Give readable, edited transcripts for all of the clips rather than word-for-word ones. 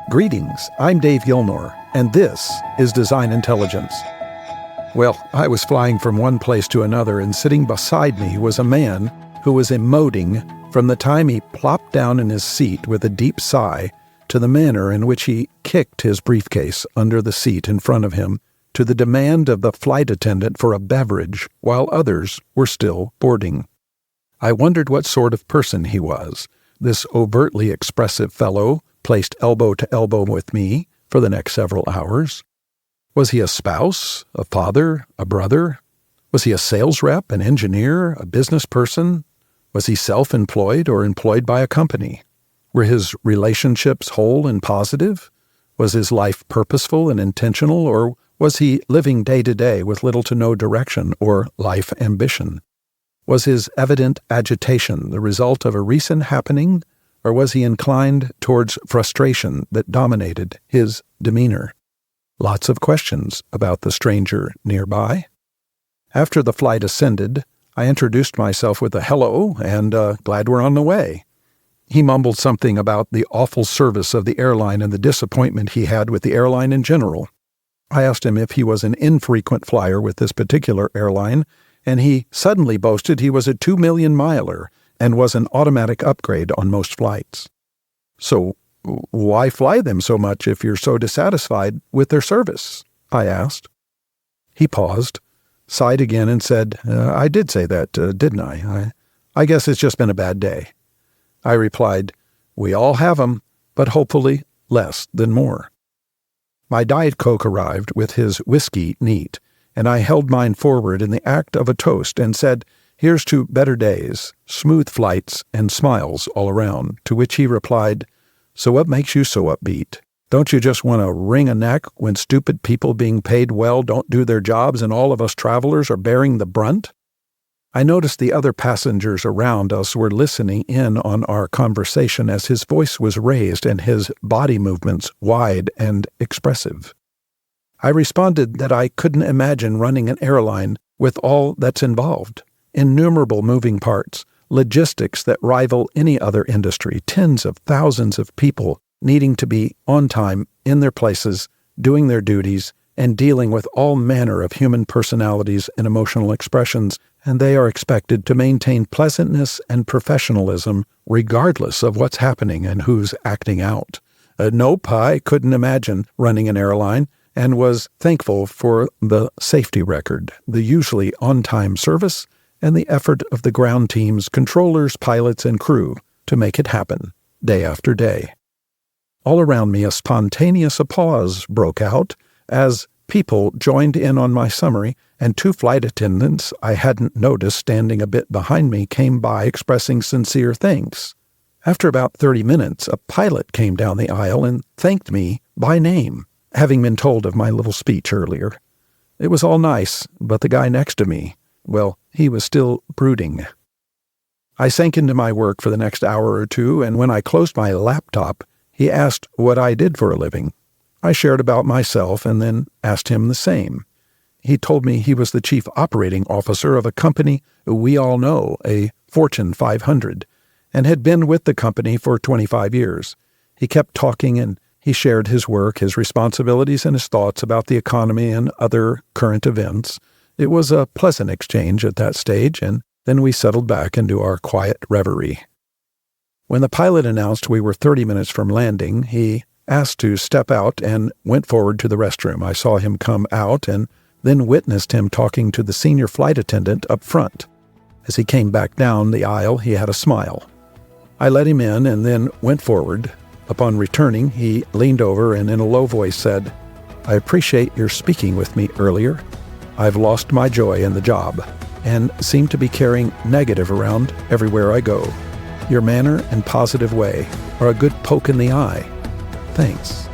Greetings, I'm Dave Gilmore, and this is Design Intelligence. Well, I was flying from one place to another, and sitting beside me was a man who was emoting from the time he plopped down in his seat with a deep sigh to the manner in which he kicked his briefcase under the seat in front of him to the demand of the flight attendant for a beverage while others were still boarding. I wondered what sort of person he was, this overtly expressive fellow placed elbow to elbow with me for the next several hours. Was he a spouse, a father, a brother? Was he a sales rep, an engineer, a business person? Was he self-employed or employed by a company? Were his relationships whole and positive? Was his life purposeful and intentional, or was he living day to day with little to no direction or life ambition? Was his evident agitation the result of a recent happening, or was he inclined towards frustration that dominated his demeanor? Lots of questions about the stranger nearby. After the flight ascended, I introduced myself with a hello and glad we're on the way. He mumbled something about the awful service of the airline and the disappointment he had with the airline in general. I asked him if he was an infrequent flyer with this particular airline, and he suddenly boasted he was a 2 million miler and was an automatic upgrade on most flights. So, why fly them so much if you're so dissatisfied with their service? I asked. He paused, sighed again, and said, I did say that, didn't I? I guess it's just been a bad day. I replied, we all have 'em, but hopefully less than more. My Diet Coke arrived with his whiskey neat, and I held mine forward in the act of a toast and said, here's to better days, smooth flights, and smiles all around, to which he replied, so what makes you so upbeat? Don't you just want to wring a neck when stupid people being paid well don't do their jobs and all of us travelers are bearing the brunt? I noticed the other passengers around us were listening in on our conversation as his voice was raised and his body movements wide and expressive. I responded that I couldn't imagine running an airline with all that's involved. Innumerable moving parts, logistics that rival any other industry, tens of thousands of people needing to be on time, in their places, doing their duties, and dealing with all manner of human personalities and emotional expressions, and they are expected to maintain pleasantness and professionalism regardless of what's happening and who's acting out. Nope, I couldn't imagine running an airline, and was thankful for the safety record, the usually on-time service, and the effort of the ground teams, controllers, pilots, and crew to make it happen, day after day. All around me a spontaneous applause broke out as people joined in on my summary, and 2 flight attendants I hadn't noticed standing a bit behind me came by expressing sincere thanks. After about 30 minutes, a pilot came down the aisle and thanked me by name, having been told of my little speech earlier. It was all nice, but the guy next to me, well, he was still brooding. I sank into my work for the next hour or two, and when I closed my laptop, he asked what I did for a living. I shared about myself and then asked him the same. He told me he was the chief operating officer of a company we all know, a Fortune 500, and had been with the company for 25 years. He kept talking and he shared his work, his responsibilities, and his thoughts about the economy and other current events. It was a pleasant exchange at that stage, and then we settled back into our quiet reverie. When the pilot announced we were 30 minutes from landing, he asked to step out and went forward to the restroom. I saw him come out and then witnessed him talking to the senior flight attendant up front. As he came back down the aisle, he had a smile. I let him in and then went forward. Upon returning, he leaned over and in a low voice said, I appreciate your speaking with me earlier. I've lost my joy in the job and seem to be carrying negative around everywhere I go. Your manner and positive way are a good poke in the eye. Thanks.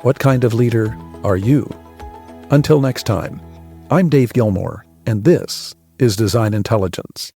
What kind of leader are you? Until next time, I'm Dave Gilmore, and this is Design Intelligence.